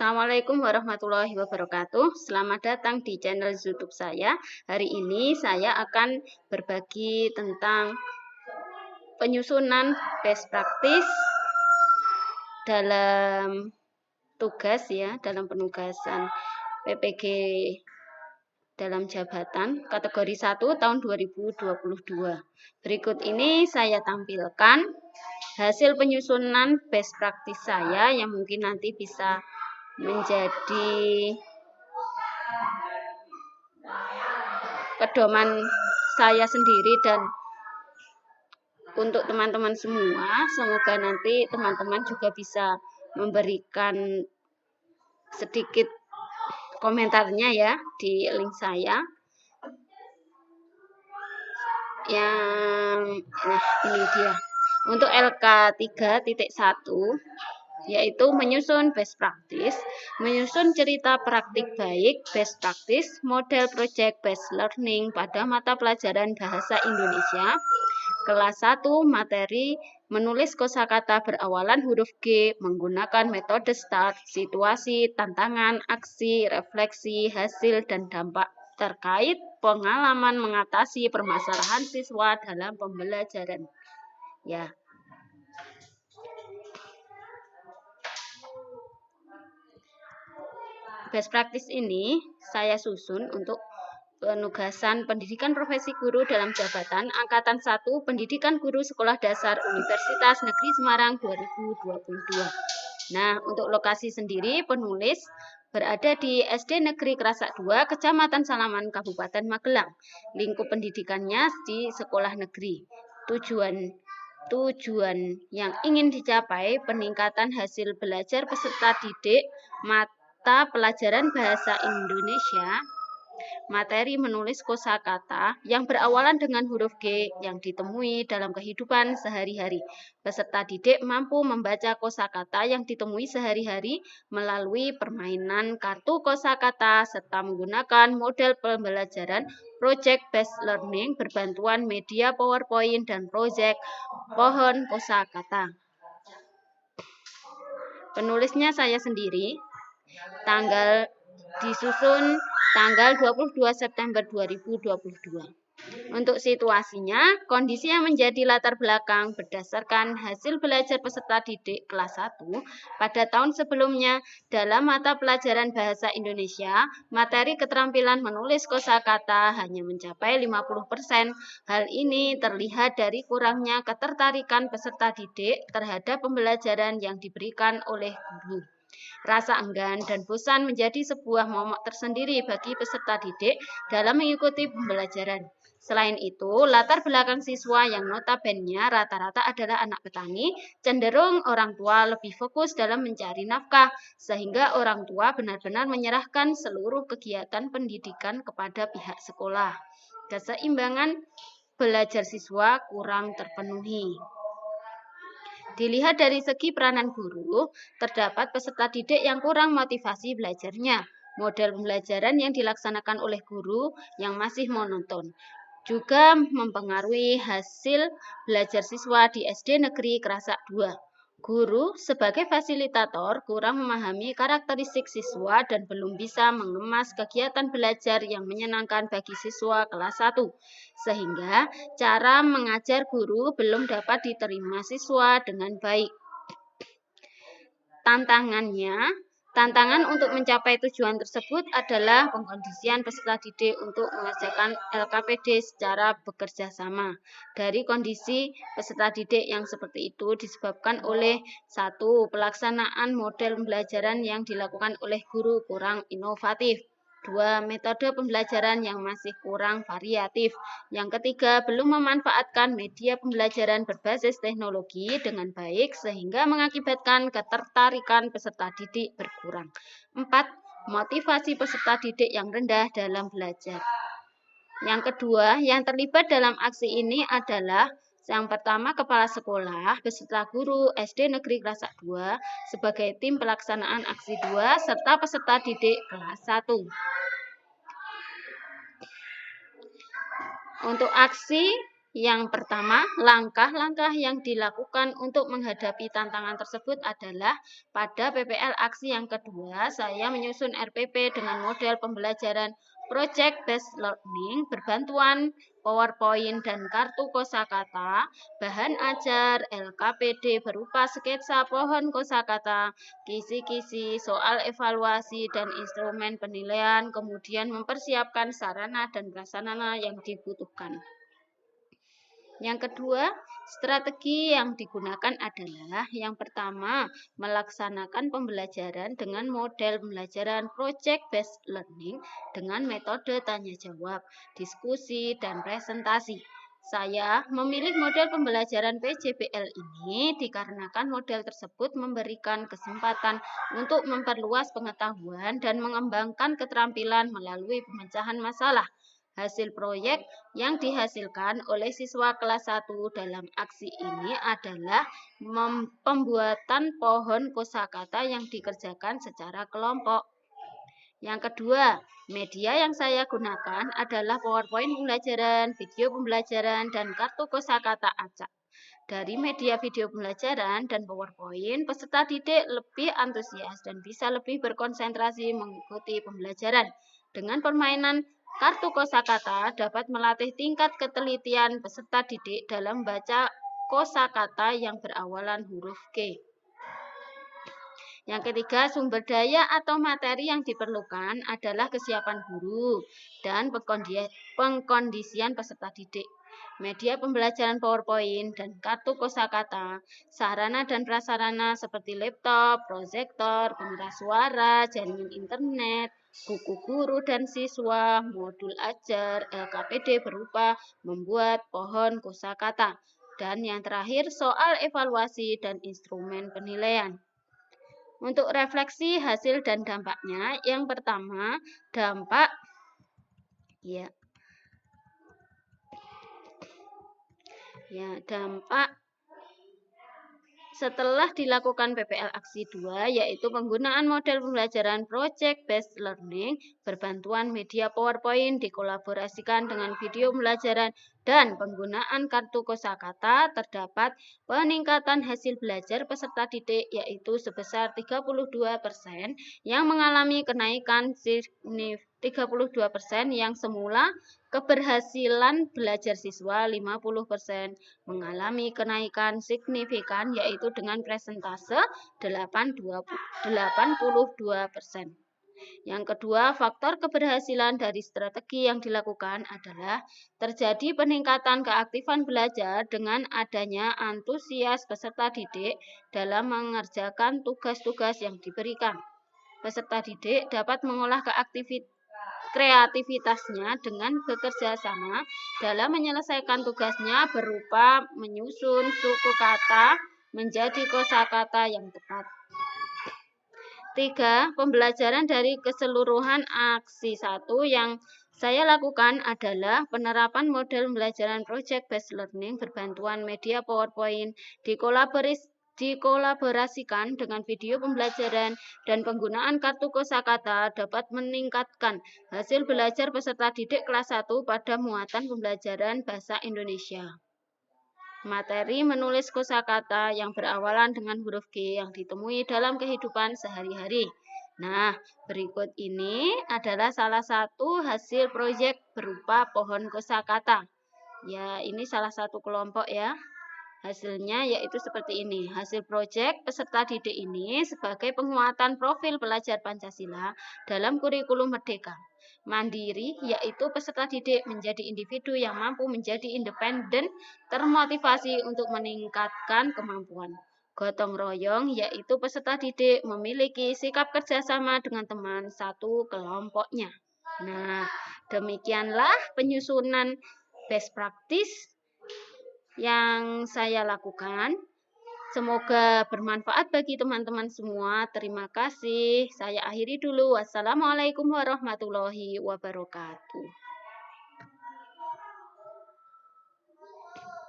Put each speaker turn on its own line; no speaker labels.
Assalamualaikum warahmatullahi wabarakatuh. Selamat datang di channel YouTube saya. Hari ini saya akan berbagi tentang penyusunan best practice dalam tugas dalam penugasan PPG dalam jabatan kategori 1 tahun 2022. Berikut ini saya tampilkan hasil penyusunan best practice saya yang mungkin nanti bisa menjadi pedoman saya sendiri dan untuk teman-teman semua. Semoga nanti teman-teman juga bisa memberikan sedikit komentarnya ya di link saya. Ini dia. Untuk LK 3.1 yaitu menyusun best practice, menyusun cerita praktik baik, best practice, model project based learning pada mata pelajaran bahasa Indonesia. Kelas 1 materi menulis kosakata berawalan huruf G menggunakan metode START, situasi, tantangan, aksi, refleksi, hasil, dan dampak terkait pengalaman mengatasi permasalahan siswa dalam pembelajaran. Ya. Best practice ini saya susun untuk penugasan pendidikan profesi guru dalam jabatan Angkatan 1 Pendidikan Guru Sekolah Dasar Universitas Negeri Semarang 2022. Nah, untuk lokasi sendiri penulis berada di SD Negeri Kerasak 2, Kecamatan Salaman, Kabupaten Magelang. Lingkup pendidikannya di sekolah negeri. Tujuan yang ingin dicapai peningkatan hasil belajar peserta didik mata pelajaran bahasa Indonesia, materi menulis kosakata yang berawalan dengan huruf G yang ditemui dalam kehidupan sehari-hari. Peserta didik mampu membaca kosakata yang ditemui sehari-hari melalui permainan kartu kosakata serta menggunakan model pembelajaran project based learning berbantuan media PowerPoint dan project pohon kosakata. Penulisnya saya sendiri. Disusun tanggal 22 September 2022. Untuk situasinya, kondisi yang menjadi latar belakang berdasarkan hasil belajar peserta didik kelas 1 pada tahun sebelumnya dalam mata pelajaran bahasa Indonesia, materi keterampilan menulis kosakata hanya mencapai 50%. Hal ini terlihat dari kurangnya ketertarikan peserta didik terhadap pembelajaran yang diberikan oleh guru. Rasa enggan dan bosan menjadi sebuah momok tersendiri bagi peserta didik dalam mengikuti pembelajaran. Selain itu, latar belakang siswa yang notabene rata-rata adalah anak petani, cenderung orang tua lebih fokus dalam mencari nafkah, sehingga orang tua benar-benar menyerahkan seluruh kegiatan pendidikan kepada pihak sekolah. Keseimbangan belajar siswa kurang terpenuhi. Dilihat dari segi peranan guru, terdapat peserta didik yang kurang motivasi belajarnya. Model pembelajaran yang dilaksanakan oleh guru yang masih monoton juga mempengaruhi hasil belajar siswa di SD Negeri Kerasak 2. Guru sebagai fasilitator kurang memahami karakteristik siswa dan belum bisa mengemas kegiatan belajar yang menyenangkan bagi siswa kelas 1. Sehingga cara mengajar guru belum dapat diterima siswa dengan baik. Tantangan untuk mencapai tujuan tersebut adalah pengkondisian peserta didik untuk mengerjakan LKPD secara bekerja sama. Dari kondisi peserta didik yang seperti itu disebabkan oleh 1. Pelaksanaan model pembelajaran yang dilakukan oleh guru kurang inovatif. 2. Metode pembelajaran yang masih kurang variatif. Yang ketiga, belum memanfaatkan media pembelajaran berbasis teknologi dengan baik sehingga mengakibatkan ketertarikan peserta didik berkurang. 4. Motivasi peserta didik yang rendah dalam belajar. Yang kedua, yang terlibat dalam aksi ini adalah yang pertama, kepala sekolah beserta guru SD Negeri Kerasak 2 sebagai tim pelaksanaan aksi 2 serta peserta didik kelas 1. Untuk aksi Yang pertama, langkah-langkah yang dilakukan untuk menghadapi tantangan tersebut adalah pada PPL aksi yang kedua, saya menyusun RPP dengan model pembelajaran Project Based Learning berbantuan PowerPoint dan kartu kosakata, bahan ajar LKPD berupa sketsa pohon kosakata, kisi-kisi, soal evaluasi, dan instrumen penilaian, kemudian mempersiapkan sarana dan prasarana yang dibutuhkan. Yang kedua, strategi yang digunakan adalah yang pertama, melaksanakan pembelajaran dengan model pembelajaran Project Based Learning dengan metode tanya jawab, diskusi, dan presentasi. Saya memilih model pembelajaran PJBL ini dikarenakan model tersebut memberikan kesempatan untuk memperluas pengetahuan dan mengembangkan keterampilan melalui pemecahan masalah. Hasil proyek yang dihasilkan oleh siswa kelas 1 dalam aksi ini adalah pembuatan pohon kosakata yang dikerjakan secara kelompok. Yang kedua, media yang saya gunakan adalah PowerPoint pembelajaran, video pembelajaran, dan kartu kosakata acak. Dari media video pembelajaran dan PowerPoint, peserta didik lebih antusias dan bisa lebih berkonsentrasi mengikuti pembelajaran. Dengan permainan kartu kosakata dapat melatih tingkat ketelitian peserta didik dalam membaca kosakata yang berawalan huruf K. Yang ketiga, sumber daya atau materi yang diperlukan adalah kesiapan guru dan pengkondisian peserta didik. Media pembelajaran PowerPoint dan kartu kosakata, sarana dan prasarana seperti laptop, proyektor, pengeras suara, jaringan internet, buku guru dan siswa, modul ajar, LKPD berupa membuat pohon kosakata, dan yang terakhir soal evaluasi dan instrumen penilaian. Untuk refleksi hasil dan dampaknya, yang pertama, dampak setelah dilakukan PPL aksi 2, yaitu penggunaan model pembelajaran Project Based Learning berbantuan media PowerPoint dikolaborasikan dengan video pembelajaran dan penggunaan kartu kosakata, terdapat peningkatan hasil belajar peserta didik yaitu sebesar 32% yang mengalami kenaikan signifikan 32% yang semula keberhasilan belajar siswa 50% mengalami kenaikan signifikan yaitu dengan presentase 82%. Yang kedua, faktor keberhasilan dari strategi yang dilakukan adalah terjadi peningkatan keaktifan belajar dengan adanya antusias peserta didik dalam mengerjakan tugas-tugas yang diberikan. Peserta didik dapat mengolah kreativitasnya dengan bekerja sama dalam menyelesaikan tugasnya berupa menyusun suku kata menjadi kosakata yang tepat. 3. Pembelajaran dari keseluruhan aksi 1 yang saya lakukan adalah penerapan model pembelajaran Project Based Learning berbantuan media PowerPoint dikolaborasikan dengan video pembelajaran dan penggunaan kartu kosakata dapat meningkatkan hasil belajar peserta didik kelas 1 pada muatan pembelajaran bahasa Indonesia. Materi menulis kosakata yang berawalan dengan huruf G yang ditemui dalam kehidupan sehari-hari. Nah, berikut ini adalah salah satu hasil proyek berupa pohon kosakata. Ya, ini salah satu kelompok ya. Hasilnya yaitu seperti ini. Hasil proyek peserta didik ini sebagai penguatan profil pelajar Pancasila dalam kurikulum Merdeka. Mandiri yaitu peserta didik menjadi individu yang mampu menjadi independen, termotivasi untuk meningkatkan kemampuan. Gotong royong yaitu peserta didik memiliki sikap kerjasama dengan teman satu kelompoknya. Nah, demikianlah penyusunan best practice yang saya lakukan. Semoga bermanfaat bagi teman-teman semua. Terima kasih. Saya akhiri dulu. Wassalamualaikum warahmatullahi wabarakatuh.